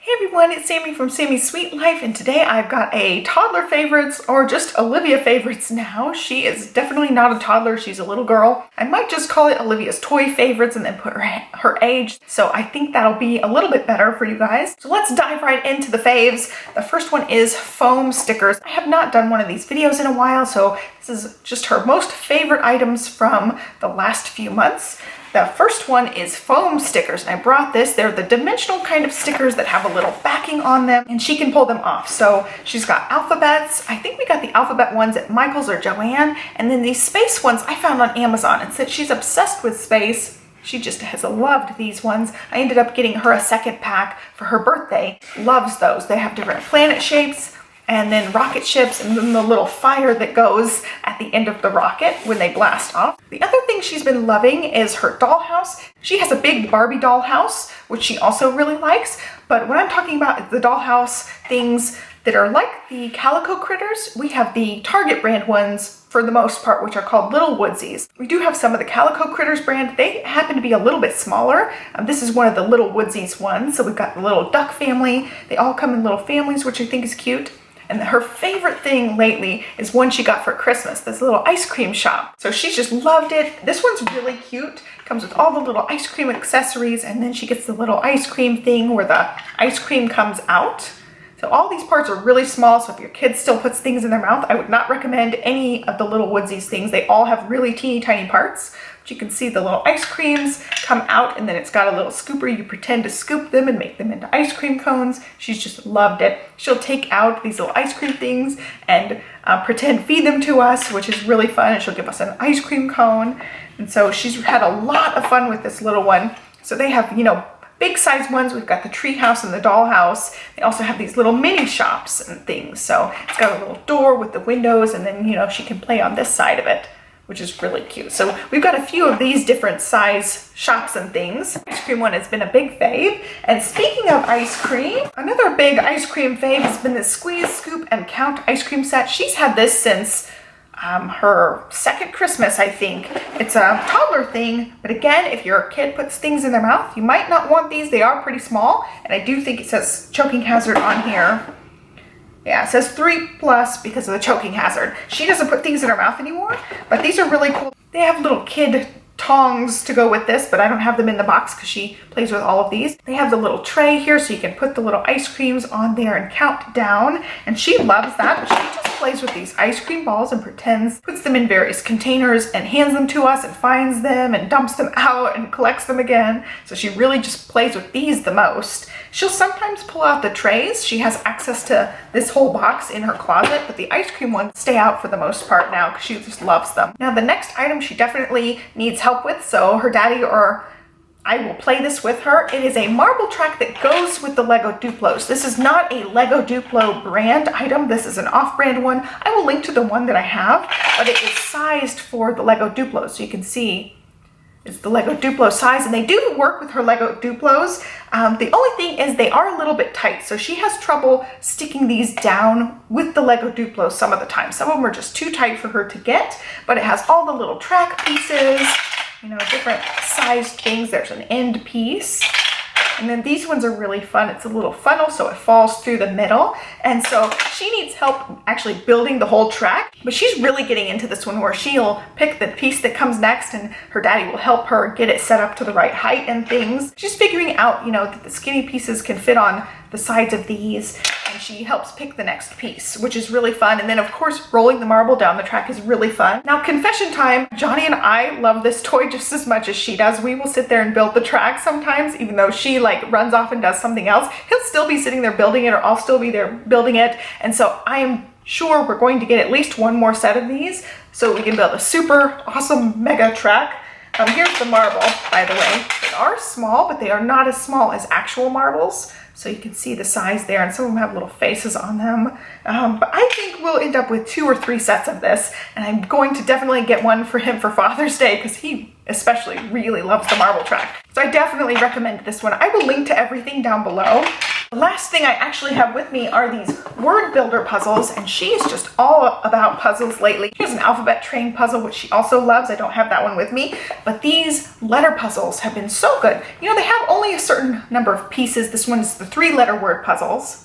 Hey everyone, it's Sami from Sami's Sweet Life, and today I've got a toddler favorites, or just Olivia favorites now. She is definitely not a toddler, she's a little girl. I might just call it Olivia's toy favorites and then put her age, so I think that'll be a little bit better for you guys. So let's dive right into the faves. The first one is foam stickers. I have not done one of these videos in a while, so this is just her most favorite items from the last few months. The first one is foam stickers, and I brought this. They're the dimensional kind of stickers that have a little backing on them, and she can pull them off. So she's got alphabets. I think we got the alphabet ones at Michael's or Joanne, and then these space ones I found on Amazon. And since she's obsessed with space, she just has loved these ones. I ended up getting her a second pack for her birthday. Loves those. They have different planet shapes, and then rocket ships, and then the little fire that goes at the end of the rocket when they blast off. The other thing she's been loving is her dollhouse. She has a big Barbie dollhouse, which she also really likes, but what I'm talking about is the dollhouse things that are like the Calico Critters. We have the Target brand ones for the most part, which are called Little Woodsies. We do have some of the Calico Critters brand. They happen to be a little bit smaller. This is one of the Little Woodsies ones. So we've got the little duck family. They all come in little families, which I think is cute. And her favorite thing lately is one she got for Christmas, this little ice cream shop. So she's just loved it. This one's really cute. Comes with all the little ice cream accessories, and then she gets the little ice cream thing where the ice cream comes out. So all these parts are really small, so if your kid still puts things in their mouth, I would not recommend any of the Little Woodsies things. They all have really teeny tiny parts. But you can see the little ice creams come out, and then it's got a little scooper. You pretend to scoop them and make them into ice cream cones. She's just loved it. She'll take out these little ice cream things and pretend feed them to us, which is really fun, and she'll give us an ice cream cone. And so she's had a lot of fun with this little one. So they have, big size ones. We've got the tree house and the dollhouse. They also have these little mini shops and things. So it's got a little door with the windows, and then, she can play on this side of it, which is really cute. So we've got a few of these different size shops and things. Ice cream one has been a big fave. And speaking of ice cream, another big ice cream fave has been the Squeeze, Scoop, and Count ice cream set. She's had this since her second Christmas, I think. It's a toddler thing, but again, if your kid puts things in their mouth, you might not want these. They are pretty small, and I do think it says choking hazard on here. Yeah, it says 3+ because of the choking hazard. She doesn't put things in her mouth anymore, but these are really cool. They have little kid tongs to go with this, but I don't have them in the box because she plays with all of these. They have the little tray here, so you can put the little ice creams on there and count down, and she loves that. But she just plays with these ice cream balls and puts them in various containers and hands them to us and finds them and dumps them out and collects them again. So she really just plays with these the most. She'll sometimes pull out the trays. She has access to this whole box in her closet, but the ice cream ones stay out for the most part now because she just loves them. Now the next item she definitely needs help with, so her daddy or I will play this with her. It is a marble track that goes with the Lego Duplos. This is not a Lego Duplo brand item. This is an off-brand one. I will link to the one that I have, but it is sized for the Lego Duplos, so you can see it's the Lego Duplo size, and they do work with her Lego Duplos. The only thing is they are a little bit tight, so she has trouble sticking these down with the Lego Duplos some of the time. Some of them are just too tight for her to get, but it has all the little track pieces, different sized things. There's an end piece. And then these ones are really fun. It's a little funnel, so it falls through the middle. And so she needs help actually building the whole track, but she's really getting into this one where she'll pick the piece that comes next, and her daddy will help her get it set up to the right height and things. She's figuring out, that the skinny pieces can fit on the sides of these, and she helps pick the next piece, which is really fun. And then of course, rolling the marble down the track is really fun. Now, confession time, Johnny and I love this toy just as much as she does. We will sit there and build the track sometimes, even though she runs off and does something else. He'll still be sitting there building it, or I'll still be there building it. And so I am sure we're going to get at least one more set of these so we can build a super awesome mega track. Here's the marble, by the way. They are small, but they are not as small as actual marbles. So you can see the size there, and some of them have little faces on them. But I think we'll end up with 2 or 3 sets of this, and I'm going to definitely get one for him for Father's Day because he especially really loves the marble track. So I definitely recommend this one. I will link to everything down below. The last thing I actually have with me are these word builder puzzles, and she is just all about puzzles lately. Here's an alphabet train puzzle, which she also loves. I don't have that one with me, but these letter puzzles have been so good. You know, they have only a certain number of pieces. This one is the 3-letter word puzzles.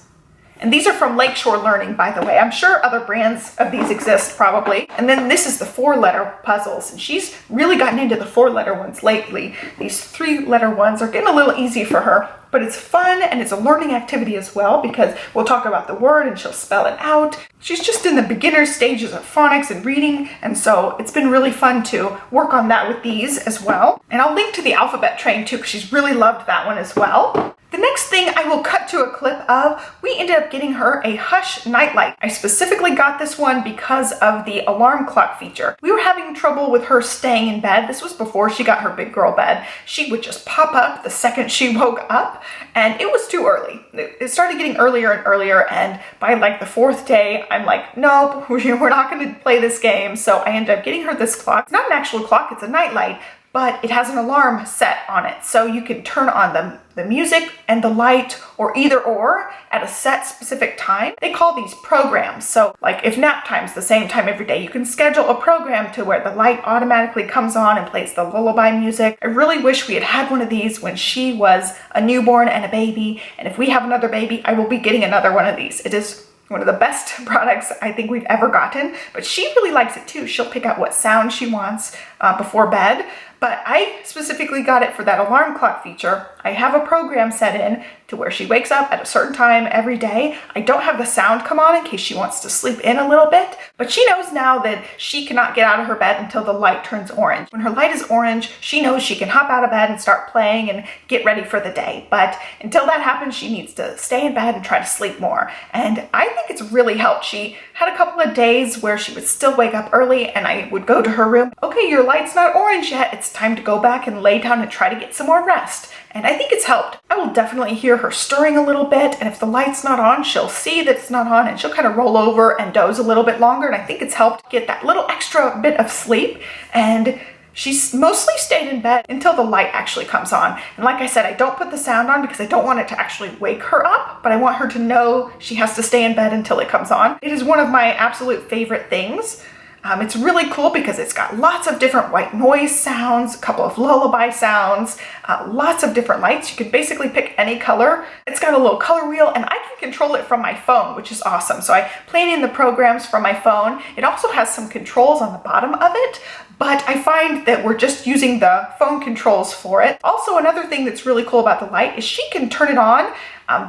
And these are from Lakeshore Learning, by the way. I'm sure other brands of these exist, probably. And then this is the 4-letter puzzles. And she's really gotten into the 4-letter ones lately. These 3-letter ones are getting a little easy for her. But it's fun, and it's a learning activity as well, because we'll talk about the word and she'll spell it out. She's just in the beginner stages of phonics and reading, and so it's been really fun to work on that with these as well. And I'll link to the alphabet train too, because she's really loved that one as well. The next thing I will cut to a clip of, we ended up getting her a Hush Nightlight. I specifically got this one because of the alarm clock feature. We were having trouble with her staying in bed. This was before she got her big girl bed. She would just pop up the second she woke up, and it was too early. It started getting earlier and earlier, and by like the 4th day, I'm like, nope, we're not going to play this game. So I ended up getting her this clock. It's not an actual clock, it's a nightlight, but it has an alarm set on it. So you can turn on the music and the light, or either or, at a set specific time. They call these programs. So like if nap time's the same time every day, you can schedule a program to where the light automatically comes on and plays the lullaby music. I really wish we had had one of these when she was a newborn and a baby. And if we have another baby, I will be getting another one of these. It is one of the best products I think we've ever gotten, but she really likes it too. She'll pick out what sound she wants before bed. But I specifically got it for that alarm clock feature. I have a program set in to where she wakes up at a certain time every day. I don't have the sound come on in case she wants to sleep in a little bit, but she knows now that she cannot get out of her bed until the light turns orange. When her light is orange, she knows she can hop out of bed and start playing and get ready for the day. But until that happens, she needs to stay in bed and try to sleep more. And I think it's really helped. She had a couple of days where she would still wake up early, and I would go to her room. Okay, your light's not orange yet. It's time to go back and lay down and try to get some more rest. And I think it's helped. I will definitely hear her stirring a little bit, and if the light's not on, she'll see that it's not on, and she'll kind of roll over and doze a little bit longer, and I think it's helped get that little extra bit of sleep. And she's mostly stayed in bed until the light actually comes on. And like I said, I don't put the sound on because I don't want it to actually wake her up, but I want her to know she has to stay in bed until it comes on. It is one of my absolute favorite things. It's really cool because it's got lots of different white noise sounds, a couple of lullaby sounds, lots of different lights. You can basically pick any color. It's got a little color wheel, and I can control it from my phone, which is awesome. So I play in the programs from my phone. It also has some controls on the bottom of it, but I find that we're just using the phone controls for it. Also, another thing that's really cool about the light is she can turn it on.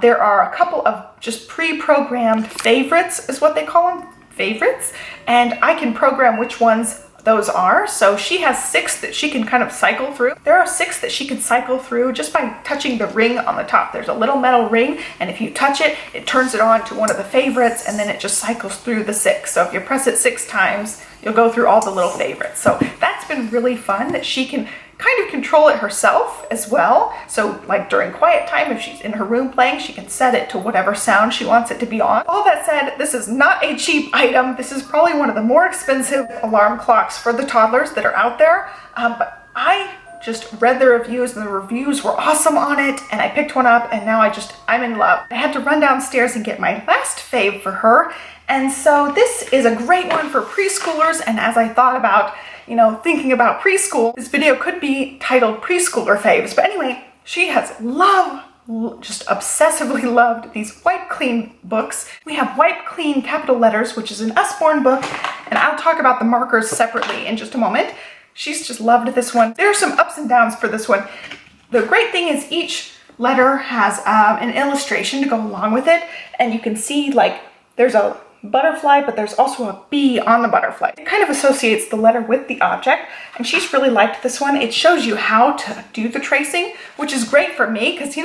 There are a couple of just pre-programmed favorites, is what they call them. Favorites, and I can program which ones those are. So she has 6 that she can kind of cycle through. There are 6 that she can cycle through just by touching the ring on the top. There's a little metal ring, and if you touch it, it turns it on to one of the favorites, and then it just cycles through the 6. So if you press it 6 times, you'll go through all the little favorites. So that's been really fun that she can kind of control it herself as well. So like during quiet time, if she's in her room playing, she can set it to whatever sound she wants it to be on. All that said, this is not a cheap item. This is probably one of the more expensive alarm clocks for the toddlers that are out there. But I just read the reviews, and the reviews were awesome on it, and I picked one up, and now I'm in love. I had to run downstairs and get my last fave for her. And so this is a great one for preschoolers, and as I thought about thinking about preschool, this video could be titled Preschooler Faves. But anyway, she has just obsessively loved these Wipe Clean books. We have Wipe Clean capital letters, which is an Usborne book, and I'll talk about the markers separately in just a moment. She's just loved this one. There are some ups and downs for this one. The great thing is each letter has an illustration to go along with it, and you can see like there's a butterfly, but there's also a bee on the butterfly. It kind of associates the letter with the object, and she's really liked this one. It shows you how to do the tracing, which is great for me because,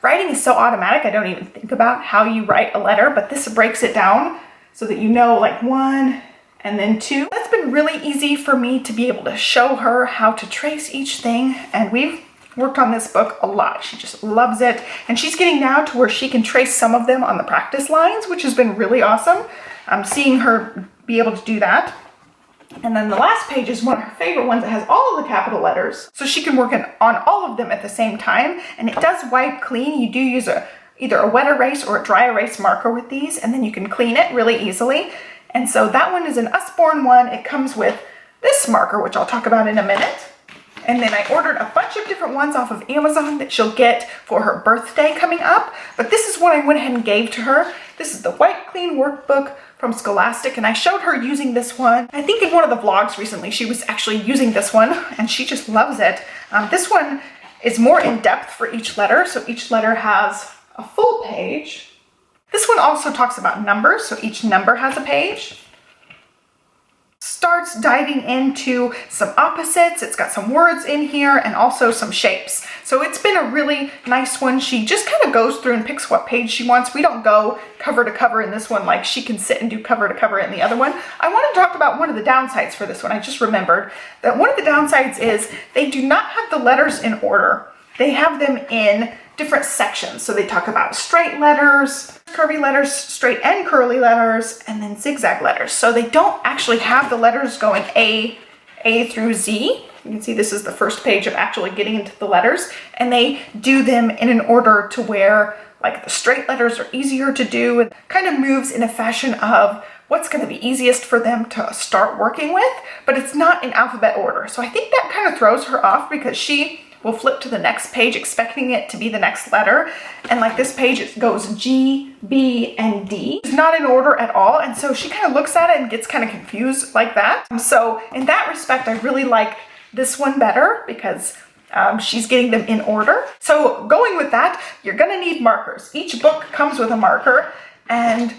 writing is so automatic. I don't even think about how you write a letter, but this breaks it down so that like 1 and then 2. That's been really easy for me to be able to show her how to trace each thing, and we've worked on this book a lot. She just loves it, and she's getting now to where she can trace some of them on the practice lines, which has been really awesome. I'm seeing her be able to do that. And then the last page is one of her favorite ones that has all of the capital letters, so she can work on all of them at the same time. And it does wipe clean. You do use a either a wet erase or a dry erase marker with these, and then you can clean it really easily. And so that one is an Usborne one. It comes with this marker, which I'll talk about in a minute. And then I ordered a bunch of different ones off of Amazon that she'll get for her birthday coming up. But this is what I went ahead and gave to her. This is the White Clean Workbook from Scholastic, and I showed her using this one. I think in one of the vlogs recently, she was actually using this one, and she just loves it. This one is more in depth for each letter, so each letter has a full page. This one also talks about numbers, so each number has a page. Starts diving into some opposites. It's got some words in here and also some shapes. So it's been a really nice one. She just kind of goes through and picks what page she wants. We don't go cover to cover in this one like she can sit and do cover to cover in the other one. I want to talk about one of the downsides for this one. I just remembered that one of the downsides is they do not have the letters in order. They have them in different sections. So they talk about straight letters, curvy letters, straight and curly letters, and then zigzag letters. So they don't actually have the letters going A through Z. You can see this is the first page of actually getting into the letters, and they do them in an order to where like the straight letters are easier to do. It kind of moves in a fashion of what's going to be easiest for them to start working with, but it's not in alphabet order. So I think that kind of throws her off because she will flip to the next page expecting it to be the next letter. And like this page, it goes G, B, and D. It's not in order at all. And so she kind of looks at it and gets kind of confused like that. So in that respect, I really like this one better because she's getting them in order. So going with that, you're gonna need markers. Each book comes with a marker and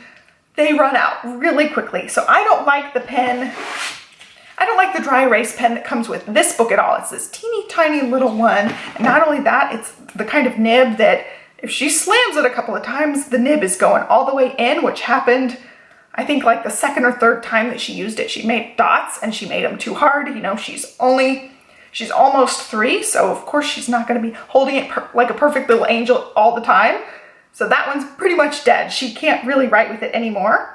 they run out really quickly. So I don't like the pen. I don't like the dry erase pen that comes with this book at all. It's this teeny tiny little one. And not only that, it's the kind of nib that if she slams it a couple of times, the nib is going all the way in, which happened, I think like the second or third time that she used it. She made dots and she made them too hard. You know, she's almost 3. So of course she's not gonna be holding it like a perfect little angel all the time. So that one's pretty much dead. She can't really write with it anymore.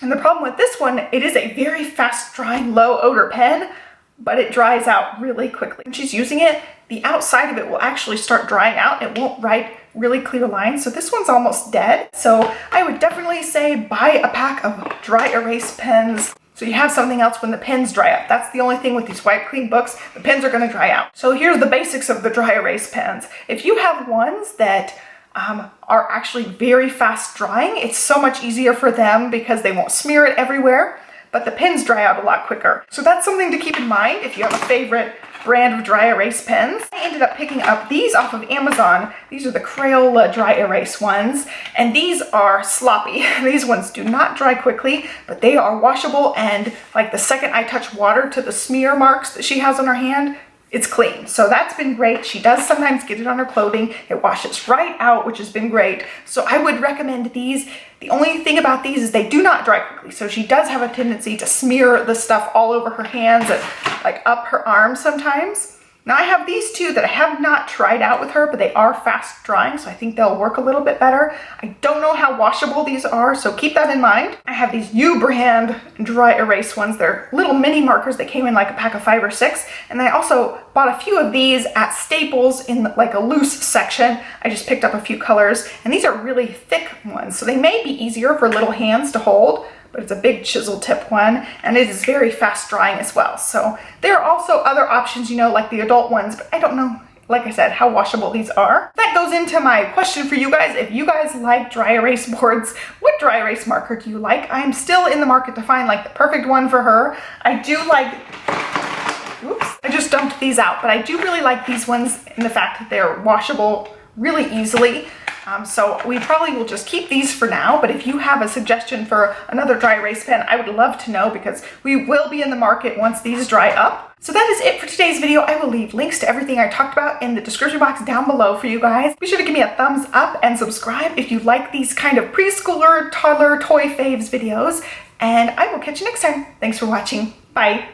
And the problem with this one, it is a very fast drying, low odor pen, but it dries out really quickly. When she's using it, the outside of it will actually start drying out. It won't write really clear lines. So this one's almost dead. So I would definitely say buy a pack of dry erase pens so you have something else when the pens dry up. That's the only thing with these White Clean books. The pens are gonna dry out. So here's the basics of the dry erase pens. If you have ones that are actually very fast drying, it's so much easier for them because they won't smear it everywhere, but the pens dry out a lot quicker. So that's something to keep in mind if you have a favorite brand of dry erase pens. I ended up picking up these off of Amazon. These are the Crayola dry erase ones, and these are sloppy. These ones do not dry quickly, but they are washable, and like the second I touch water to the smear marks that she has on her hand, it's clean. So that's been great. She does sometimes get it on her clothing. It washes right out, which has been great. So I would recommend these. The only thing about these is they do not dry quickly. So she does have a tendency to smear the stuff all over her hands and like up her arms sometimes. Now I have these two that I have not tried out with her, but they are fast drying, so I think they'll work a little bit better. I don't know how washable these are, so keep that in mind. I have these U brand dry erase ones. They're little mini markers that came in like a pack of 5 or 6. And I also bought a few of these at Staples in like a loose section. I just picked up a few colors, and these are really thick ones, so they may be easier for little hands to hold, but it's a big chisel tip one, and it is very fast drying as well. So there are also other options, you know, like the adult ones, but I don't know, like I said, how washable these are. That goes into my question for you guys. If you guys like dry erase boards, what dry erase marker do you like? I'm still in the market to find like the perfect one for her. I do like, oops, I just dumped these out, but I do really like these ones in the fact that they're washable really easily. So we probably will just keep these for now, but if you have a suggestion for another dry erase pen, I would love to know because we will be in the market once these dry up. So that is it for today's video. I will leave links to everything I talked about in the description box down below for you guys. Be sure to give me a thumbs up and subscribe if you like these kind of preschooler, toddler, toy faves videos, and I will catch you next time. Thanks for watching. Bye.